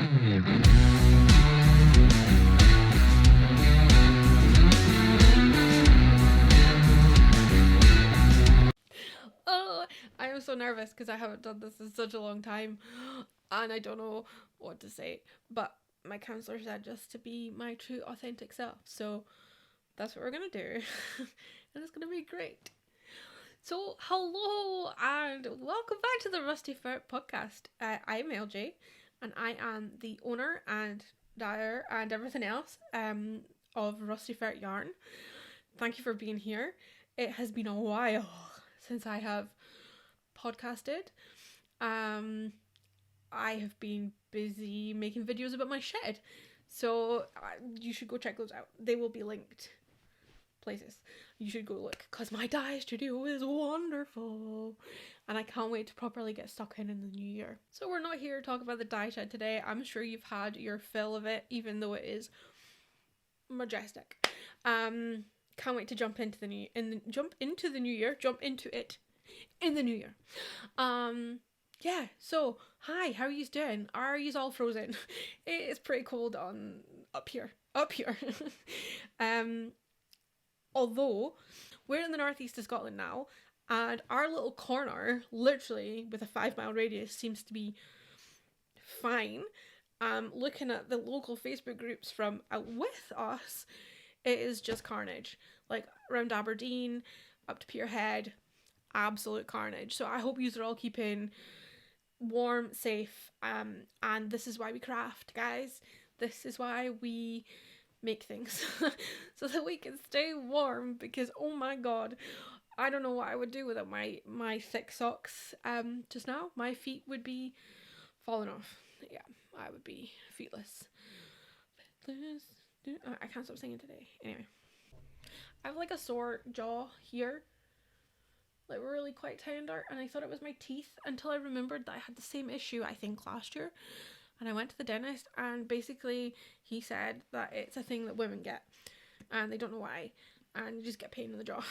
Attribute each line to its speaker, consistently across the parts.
Speaker 1: Oh, I am so nervous because I haven't done this in such a long time and I don't know what to say. But my counselor said just to be my true authentic self. So that's what we're going to do. And it's going to be great. So, hello and welcome back to the Rusty Ferret podcast. I'm LJ and I am the owner and dyer and everything else of Rusty Ferret Yarn. Thank you for being here. It has been a while since I have podcasted. I have been busy making videos about my shed, so you should go check those out. They will be linked places. You should go look because my dye studio is wonderful and I can't wait to properly get stuck in the new year. So we're not here to talk about the dye shed today. I'm sure you've had your fill of it, even though it is majestic. Can't wait to jump into the new year. Yeah, so hi, how are you doing? Are you all frozen? It is pretty cold up here. Although we're in the northeast of Scotland now, and our little corner, literally with a 5-mile radius, seems to be fine. Looking at the local Facebook groups from out with us, it is just carnage. Like around Aberdeen, up to Peterhead, absolute carnage. So I hope you are all keeping warm, safe, and this is why we craft, guys. This is why we make things so that we can stay warm, because oh my god, I don't know what I would do without my thick socks. Just now my feet would be falling off. Yeah, I would be feetless. I can't stop singing today. Anyway, I have like a sore jaw here, like really quite tender, and I thought it was my teeth until I remembered that I had the same issue I think last year. And I went to the dentist and basically he said that it's a thing that women get and they don't know why, and you just get pain in the jaw.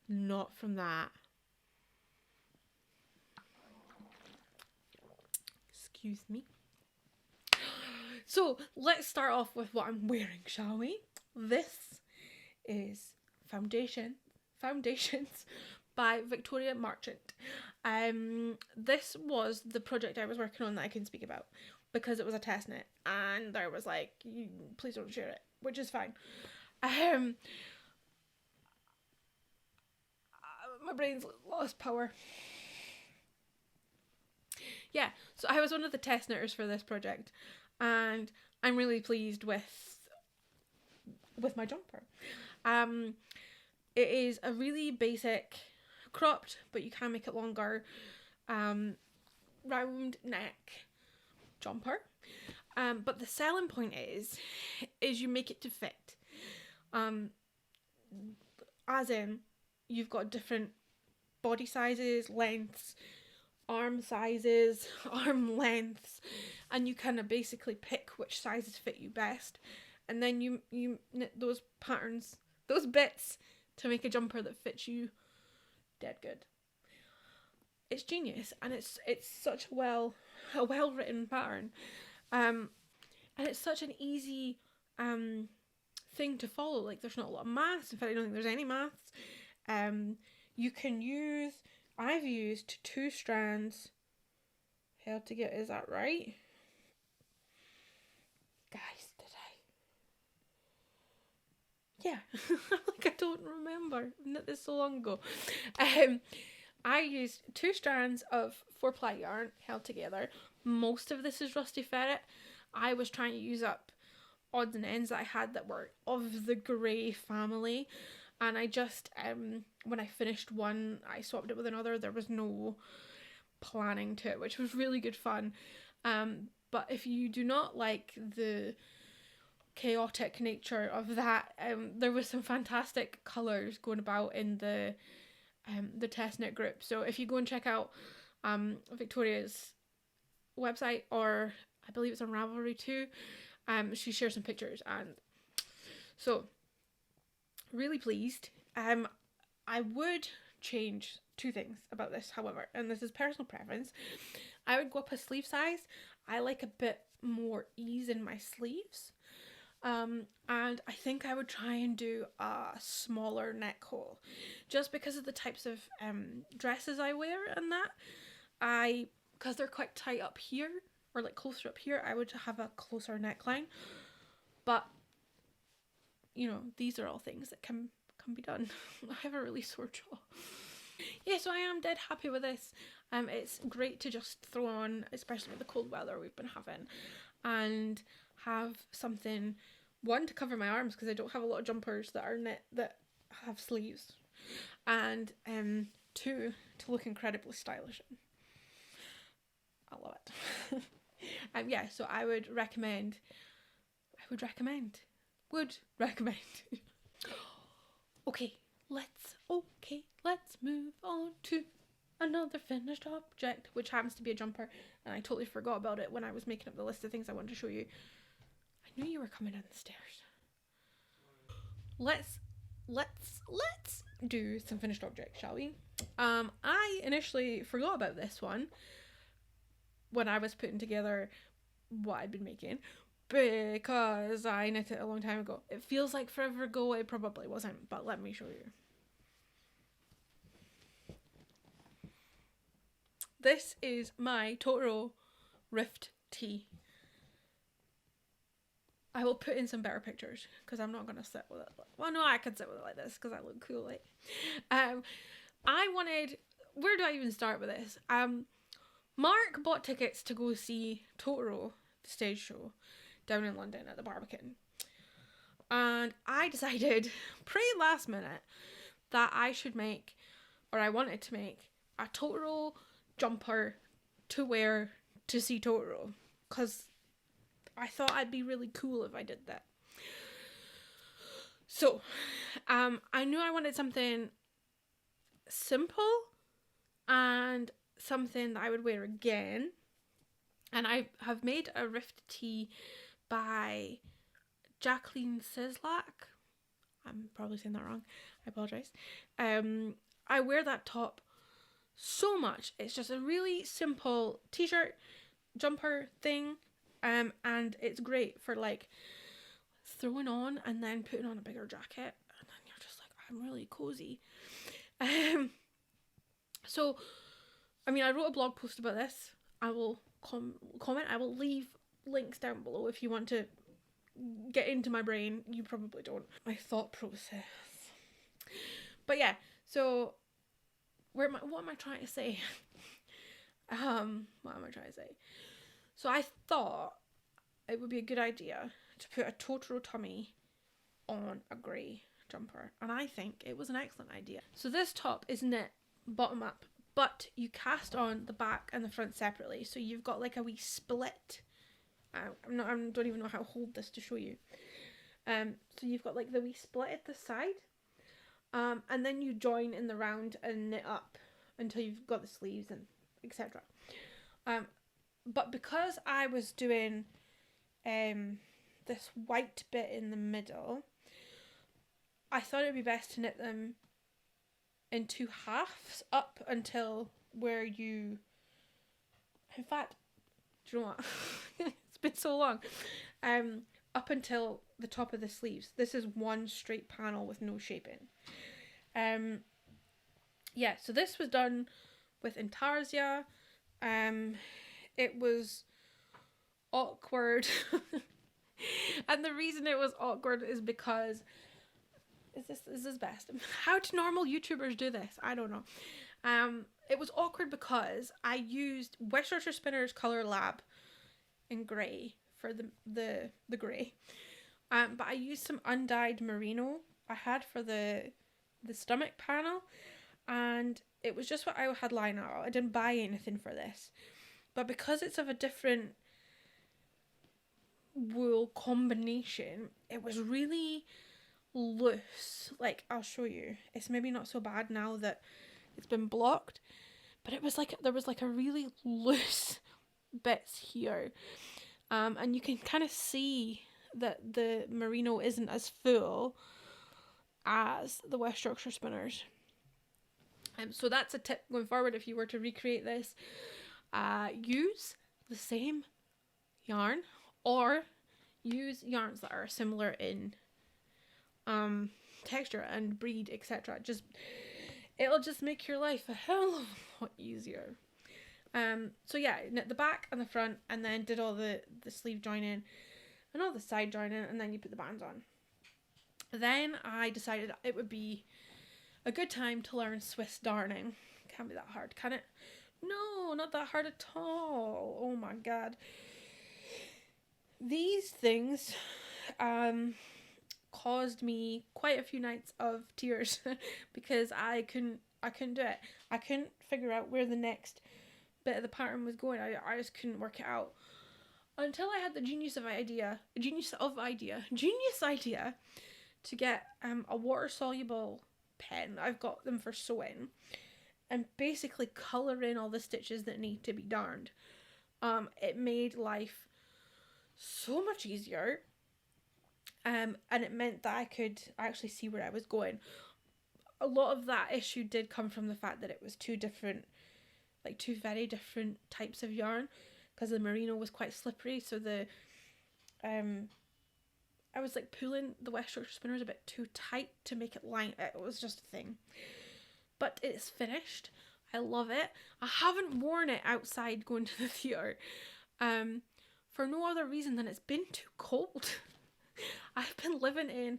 Speaker 1: Not from that. Excuse me. So let's start off with what I'm wearing, shall we? This is Foundations by Victoria Marchant. This was the project I was working on that I can speak about because it was a test knit and there was like, please don't share it, which is fine. My brain's lost power. Yeah, so I was one of the test knitters for this project and I'm really pleased with my jumper. It is a really basic cropped, but you can make it longer, round neck jumper. But the selling point is you make it to fit. As in, you've got different body sizes, lengths, arm sizes, arm lengths, and you kind of basically pick which sizes fit you best, and then you knit those patterns, those bits, to make a jumper that fits you dead good. It's genius, and it's such a well written pattern, and it's such an easy thing to follow. Like there's not a lot of maths. In fact, I don't think there's any maths. You can use. I've used 2 strands held together. Is that right, guys? Yeah, like I don't remember. I've knit this so long ago. I used 2 strands of 4-ply yarn held together. Most of this is Rusty Ferret. I was trying to use up odds and ends that I had that were of the grey family, and I just when I finished one, I swapped it with another. There was no planning to it, which was really good fun. But if you do not like the chaotic nature of that, there was some fantastic colours going about in the test knit group. So if you go and check out Victoria's website, or I believe it's on Ravelry too, she shares some pictures, and so really pleased. I would change 2 things about this, however, and this is personal preference. I would go up a sleeve size. I like a bit more ease in my sleeves. And I think I would try and do a smaller neck hole, just because of the types of dresses I wear and that. Because they're quite tight up here, or like closer up here, I would have a closer neckline. But, you know, these are all things that can be done. I have a really sore jaw. Yeah, so I am dead happy with this. It's great to just throw on, especially with the cold weather we've been having, and have something, one, to cover my arms, because I don't have a lot of jumpers that are knit that have sleeves, and two, to look incredibly stylish in. I love it. Yeah, so I would recommend. Okay, let's move on to another finished object, which happens to be a jumper, and I totally forgot about it when I was making up the list of things I wanted to show you. I knew you were coming down the stairs. Let's do some finished objects, shall we? I initially forgot about this one when I was putting together what I'd been making, because I knit it a long time ago. It feels like forever ago. It probably wasn't, but let me show you. This is my Totoro Rift tee. I will put in some better pictures, because I'm not going to sit with it. Well, no, I could sit with it like this, because I look cool. Like, where do I even start with this? Mark bought tickets to go see Totoro, the stage show, down in London at the Barbican. And I decided, pretty last minute, that I wanted to make a Totoro jumper to wear to see Totoro, because I thought I'd be really cool if I did that. So, I knew I wanted something simple and something that I would wear again. And I have made a Rift tee by Jacqueline Sislak. I'm probably saying that wrong. I apologise. I wear that top so much. It's just a really simple t-shirt, jumper thing. And it's great for like throwing on and then putting on a bigger jacket, and then you're just like, I'm really cozy. So, I mean, I wrote a blog post about this. I will comment. I will leave links down below if you want to get into my brain. You probably don't. My thought process. But yeah, so what am I trying to say? So I thought it would be a good idea to put a Totoro tummy on a grey jumper, and I think it was an excellent idea. So this top is knit bottom up, but you cast on the back and the front separately, so you've got like a wee split. I don't even know how to hold this to show you. So you've got like the wee split at the side, and then you join in the round and knit up until you've got the sleeves and etc. But because I was doing this white bit in the middle, I thought it would be best to knit them in two halves up until where you... In fact, do you know what? It's been so long. Up until the top of the sleeves. This is one straight panel with no shaping. Yeah, so this was done with Intarsia. It was awkward. And the reason it was awkward is because is this best? How do normal YouTubers do this? I don't know. It was awkward because I used West Yorkshire Spinners Colour Lab in grey for the grey. But I used some undyed merino I had for the stomach panel, and it was just what I had lying out. I didn't buy anything for this. But because it's of a different wool combination, it was really loose. Like, I'll show you. It's maybe not so bad now that it's been blocked, but it was like there was like a really loose bits here. And you can kind of see that the merino isn't as full as the West Yorkshire Spinners. So that's a tip going forward if you were to recreate this. use the same yarn or use yarns that are similar in texture and breed, etc. It'll just make your life a hell of a lot easier. So yeah, knit the back and the front, and then did all the sleeve joining and all the side joining, and then you put the bands on. Then I decided it would be a good time to learn Swiss darning. Can't be that hard, can it? No, not that hard at all. Oh my god. These things caused me quite a few nights of tears because I couldn't do it. I couldn't figure out where the next bit of the pattern was going. I just couldn't work it out until I had the genius idea to get a water soluble pen. I've got them for sewing, and basically colour in all the stitches that need to be darned. It made life so much easier, and it meant that I could actually see where I was going. A lot of that issue did come from the fact that it was two very different types of yarn, because the merino was quite slippery, so I was like pulling the West Yorkshire spinners a bit too tight to make it line. It was just a thing. But it's finished. I love it. I haven't worn it outside going to the theatre for no other reason than it's been too cold. I've been living in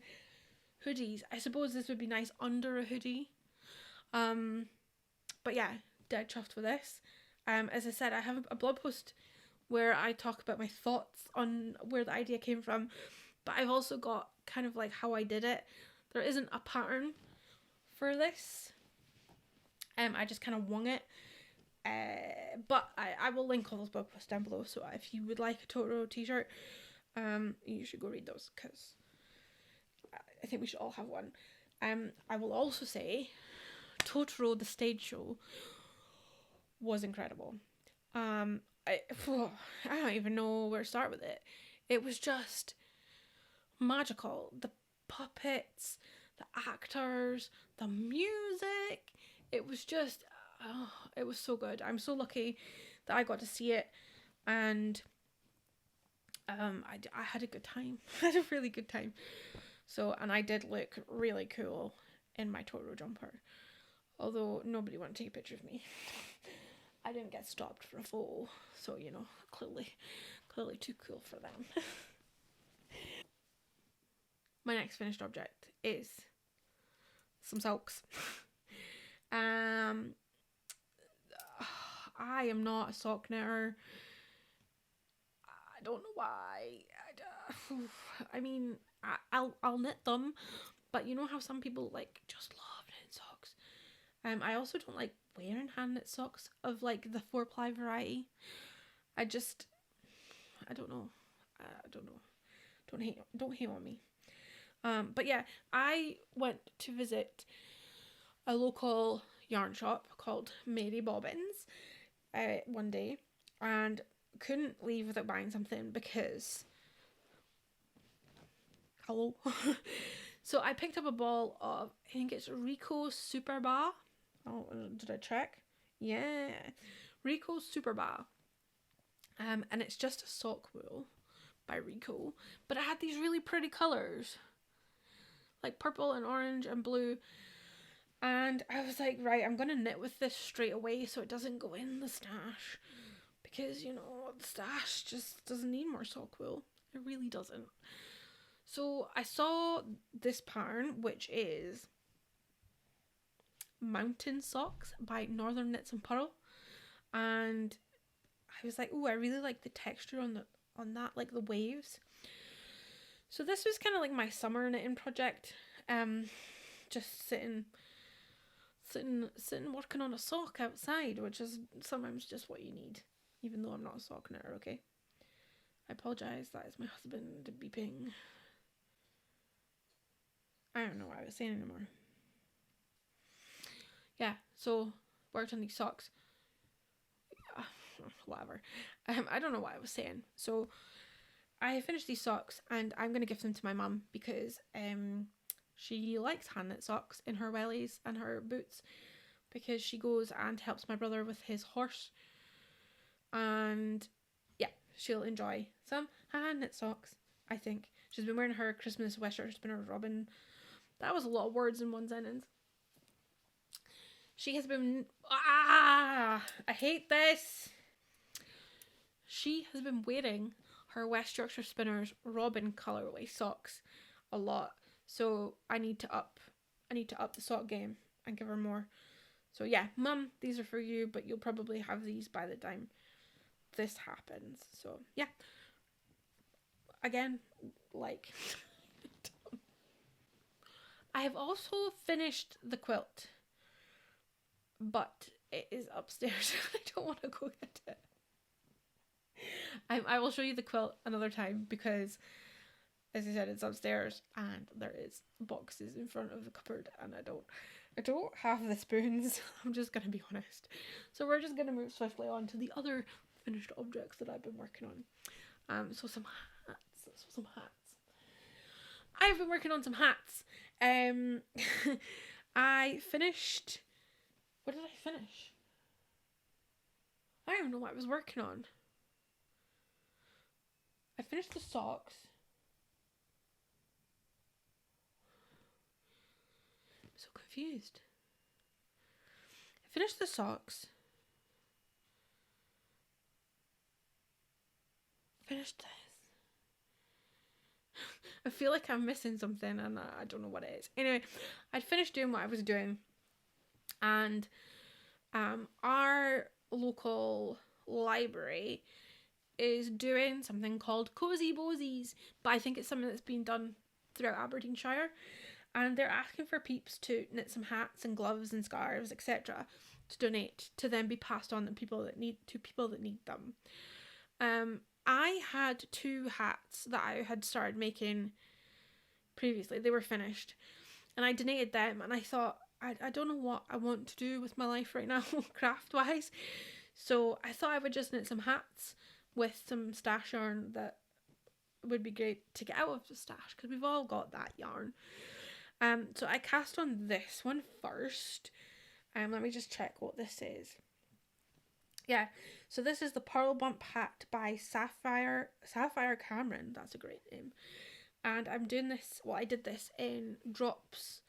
Speaker 1: hoodies. I suppose this would be nice under a hoodie. But yeah, dead chuffed with this. As I said, I have a blog post where I talk about my thoughts on where the idea came from, but I've also got kind of like how I did it. There isn't a pattern for this. I just kind of wung it. But I will link all those blog posts down below, so if you would like a Totoro t-shirt, you should go read those, because I think we should all have one. I will also say Totoro the stage show was incredible. I don't even know where to start with it. It was just magical. The puppets, the actors, the music. It was just, it was so good. I'm so lucky that I got to see it, and I had a good time. I had a really good time. So, and I did look really cool in my Totoro jumper, although nobody wanted to take a picture of me. I didn't get stopped for a photo, so you know, clearly too cool for them. My next finished object is some socks. I am not a sock knitter. I don't know why. I mean, I'll knit them, but you know how some people like just love knitting socks. I also don't like wearing hand knit socks of like the 4-ply variety. I don't know. Don't hate on me. But yeah, I went to visit a local yarn shop called Mary Bobbins one day, and couldn't leave without buying something because hello. So I picked up a ball of, I think it's Rico Super Bar. Oh, did I check? Yeah, Rico Super Bar. And it's just a sock wool by Rico, but it had these really pretty colours, like purple and orange and blue. And I was like, right, I'm gonna knit with this straight away so it doesn't go in the stash, because you know the stash just doesn't need more sock wool. It really doesn't. So I saw this pattern, which is Mountain Socks by NorthernKnitsandPurl, and I was like, oh, I really like the texture on that, like the waves. So this was kind of like my summer knitting project. Just sitting working on a sock outside, which is sometimes just what you need, even though I'm not a sock knitter, okay? I apologise, that is my husband beeping. I don't know what I was saying anymore. Yeah, so worked on these socks. Whatever. I don't know what I was saying. So I finished these socks, and I'm going to give them to my mum because she likes hand knit socks in her wellies and her boots, because she goes and helps my brother with his horse And yeah, she'll enjoy some hand knit socks, I think. She's been wearing her Christmas sweatshirt. She's been a robin. That was a lot of words in one sentence. She has been... I hate this. She has been wearing her West Yorkshire Spinners robin colourway socks a lot. So I need to up the sock game and give her more. So yeah, Mum, these are for you, but you'll probably have these by the time this happens. So yeah. Again, like... I have also finished the quilt, but it is upstairs. I don't want to go get it. I will show you the quilt another time because, as I said, it's upstairs and there is boxes in front of the cupboard and I don't have the spoons. I'm just gonna be honest. So we're just gonna move swiftly on to the other finished objects that I've been working on. So some hats. I've been working on some hats. I finished... What did I finish? I don't even know what I was working on. I finished the socks. I'm so confused. I finished the socks. Finished this. I feel like I'm missing something and I don't know what it is. Anyway, I'd finished doing what I was doing. And our local library is doing something called Cozy Bozies. But I think it's something that's been done throughout Aberdeenshire. And they're asking for peeps to knit some hats and gloves and scarves, etc. to donate to then be passed on to people that need them. I had 2 hats that I had started making previously. They were finished. And I donated them and I thought, I don't know what I want to do with my life right now, craft-wise. So I thought I would just knit some hats with some stash yarn that would be great to get out of the stash because we've all got that yarn. So I cast on this one first. Let me just check what this is. Yeah, so this is the Purl Bump hat by Sapphire Cameron. That's a great name. And I'm doing this, I did this in Drops,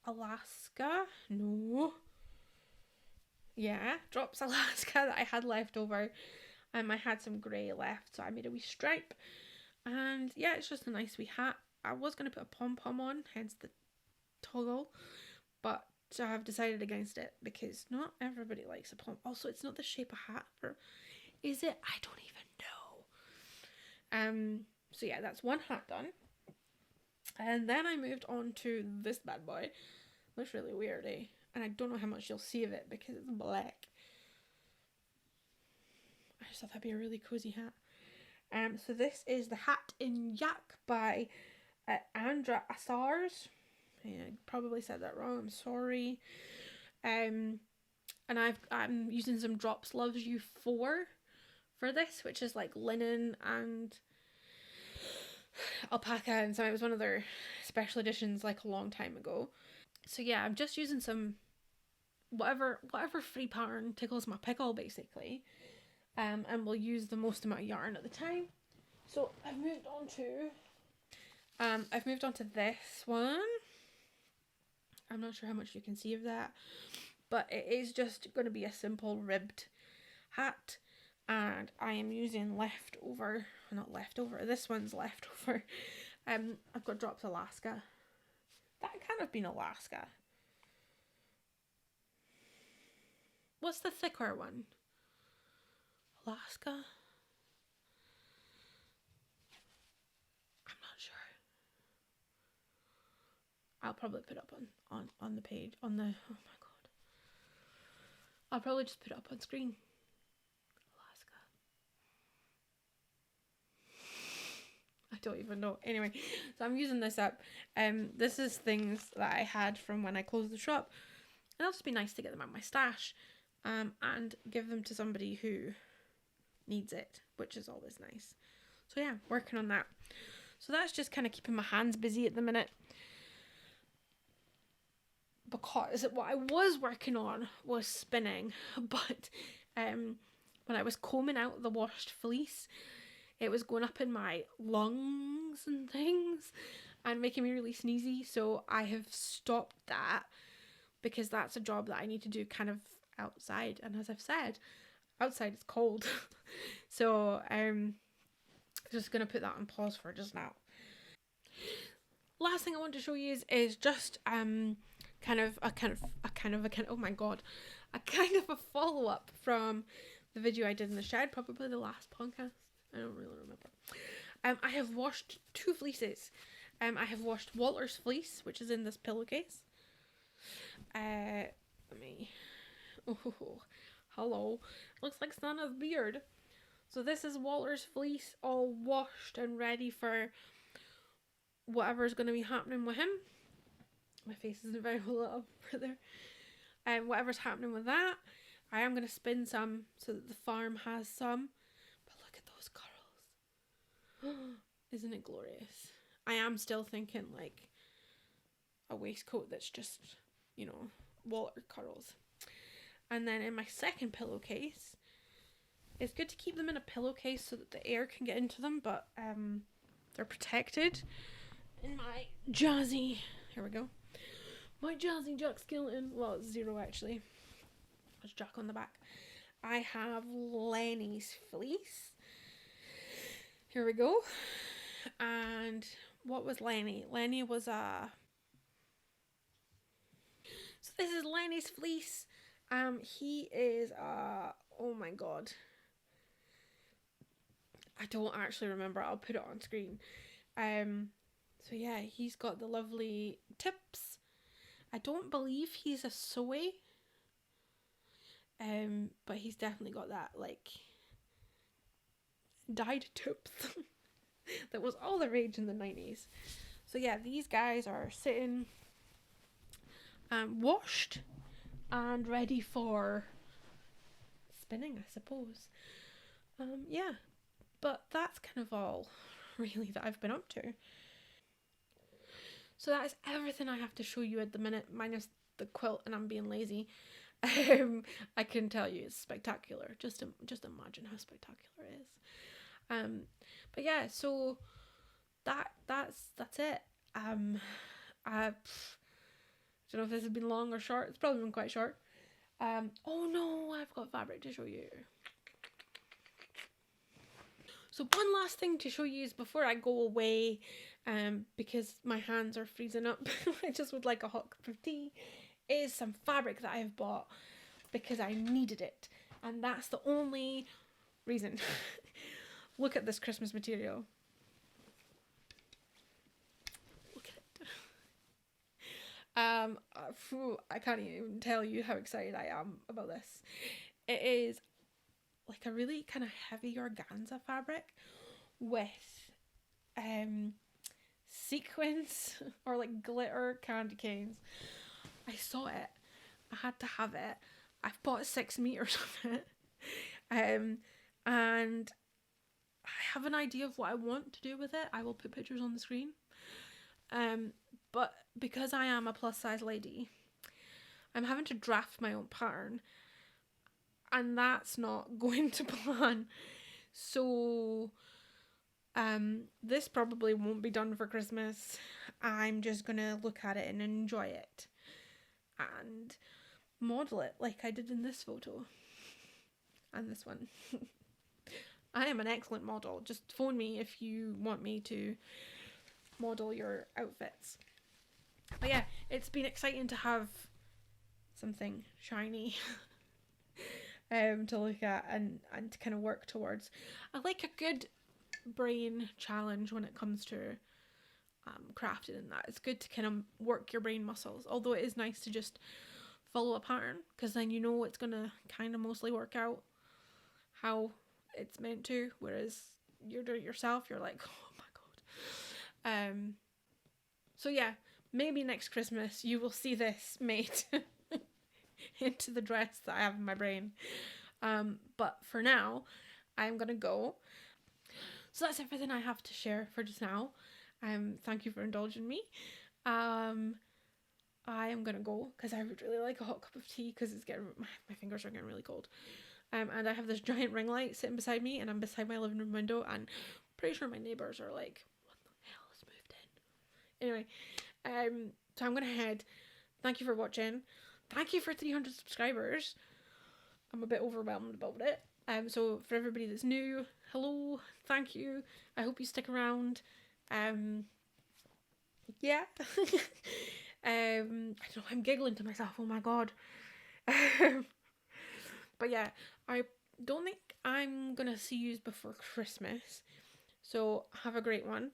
Speaker 1: Alaska. No. Yeah, Drops Alaska that I had left over. I had some grey left, so I made a wee stripe. And yeah, it's just a nice wee hat. I was going to put a pom-pom on, hence the toggle, but I've decided against it because not everybody likes a pom. Also, it's not the shape of hat for, is it? I don't even know. So yeah, that's one hat done. And then I moved on to this bad boy. Looks really weird, eh? And I don't know how much you'll see of it because it's black. I just thought that'd be a really cozy hat. So this is the Hat in Yak by Andra Asars. Yeah, I probably said that wrong. I'm sorry. And I'm using some Drops Loves You 4 for this, which is like linen and alpaca and so it was one of their special editions like a long time ago. So yeah, I'm just using some whatever free pattern tickles my pickle basically. And we'll use the most amount of yarn at the time. So I've moved on to this one. I'm not sure how much you can see of that, but it is just going to be a simple ribbed hat, and I am using this one's leftover. I've got Drops Alaska. That can't have been Alaska. What's the thicker one? Alaska? I'm not sure. I'll probably put it up on the page, oh my god. I'll probably just put it up on screen. Alaska. I don't even know. Anyway, so I'm using this up. This is things that I had from when I closed the shop. And it'll just be nice to get them out of my stash. And give them to somebody who needs it, which is always nice. So yeah, working on that. So that's just kind of keeping my hands busy at the minute. Because what I was working on was spinning, but when I was combing out the washed fleece, it was going up in my lungs and things and making me really sneezy. So I have stopped that because that's a job that I need to do kind of outside. And as I've said, outside is cold. So I'm just going to put that on pause for just now. Last thing I want to show you is just oh my god, a kind of a follow-up from the video I did in the shed, probably the last podcast. I don't really remember. I have washed 2 fleeces. I have washed Walter's fleece, which is in this pillowcase. Let me. Oh, hello. Looks like Santa's beard. So this is Walter's fleece, all washed and ready for whatever's going to be happening with him. My face isn't very well up further. Whatever's happening with that, I am going to spin some so that the farm has some. But look at those curls. Isn't it glorious? I am still thinking like a waistcoat that's just, you know, Walter curls. And then in my second pillowcase, it's good to keep them in a pillowcase so that the air can get into them, but they're protected. In my jazzy, here we go. My jazzy Jack skeleton, well, it's 0 actually. There's Jack on the back. I have Lenny's fleece. Here we go. And what was Lenny? Lenny was a... So this is Lenny's fleece. He is oh my god. I don't actually remember. I'll put it on screen. So yeah, he's got the lovely tips. I don't believe he's a soy. But he's definitely got that like dyed tips. That was all the rage in the 90s. So yeah, these guys are sitting washed and ready for spinning, I suppose. Yeah, but that's kind of all really that I've been up to. So that is everything I have to show you at the minute, minus the quilt, and I'm being lazy. I can tell you it's spectacular. Just imagine how spectacular it is. But yeah, so that's it. I don't know if this has been long or short. It's probably been quite short. Oh no, I've got fabric to show you. So one last thing to show you is before I go away, because my hands are freezing up, I just would like a hot cup of tea, is some fabric that I've bought because I needed it. And that's the only reason. Look at this Christmas material. Look at it. I can't even tell you how excited I am about this. It is like a really kind of heavy organza fabric with sequins or like glitter candy canes. I saw it. I had to have it. I've bought 6 meters of it. And I have an idea of what I want to do with it. I will put pictures on the screen. But because I am a plus size lady, I'm having to draft my own pattern. And that's not going to plan. So this probably won't be done for Christmas. I'm just going to look at it and enjoy it. And model it like I did in this photo. And this one. I am an excellent model. Just phone me if you want me to model your outfits. But yeah, it's been exciting to have something shiny to look at and to kind of work towards. I like a good brain challenge when it comes to crafting and that. It's good to kind of work your brain muscles, although it is nice to just follow a pattern, because then you know it's going to kind of mostly work out how it's meant to, whereas you're doing it yourself, you're like, oh my god. So yeah, maybe next Christmas you will see this made into the dress that I have in my brain. But for now, I'm gonna go. So that's everything I have to share for just now. Thank you for indulging me. I am gonna go because I would really like a hot cup of tea because it's getting, my fingers are getting really cold. And I have this giant ring light sitting beside me, and I'm beside my living room window, and pretty sure my neighbours are like, what the hell has moved in? Anyway, so I'm gonna head. Thank you for watching. Thank you for 300 subscribers. I'm a bit overwhelmed about it. So for everybody that's new, hello, thank you. I hope you stick around. Yeah. I don't know, I'm giggling to myself, oh my god. But yeah, I don't think I'm gonna see you before Christmas. So have a great one.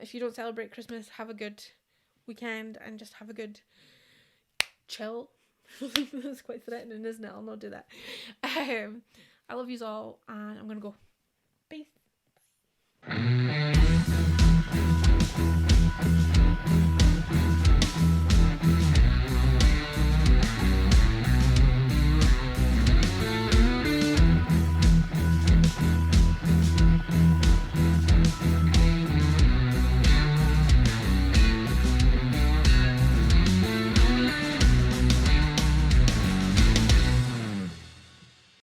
Speaker 1: If you don't celebrate Christmas, have a good weekend and just have a good chill. That's quite threatening, isn't it? I'll not do that. I love yous all, and I'm gonna go. Peace.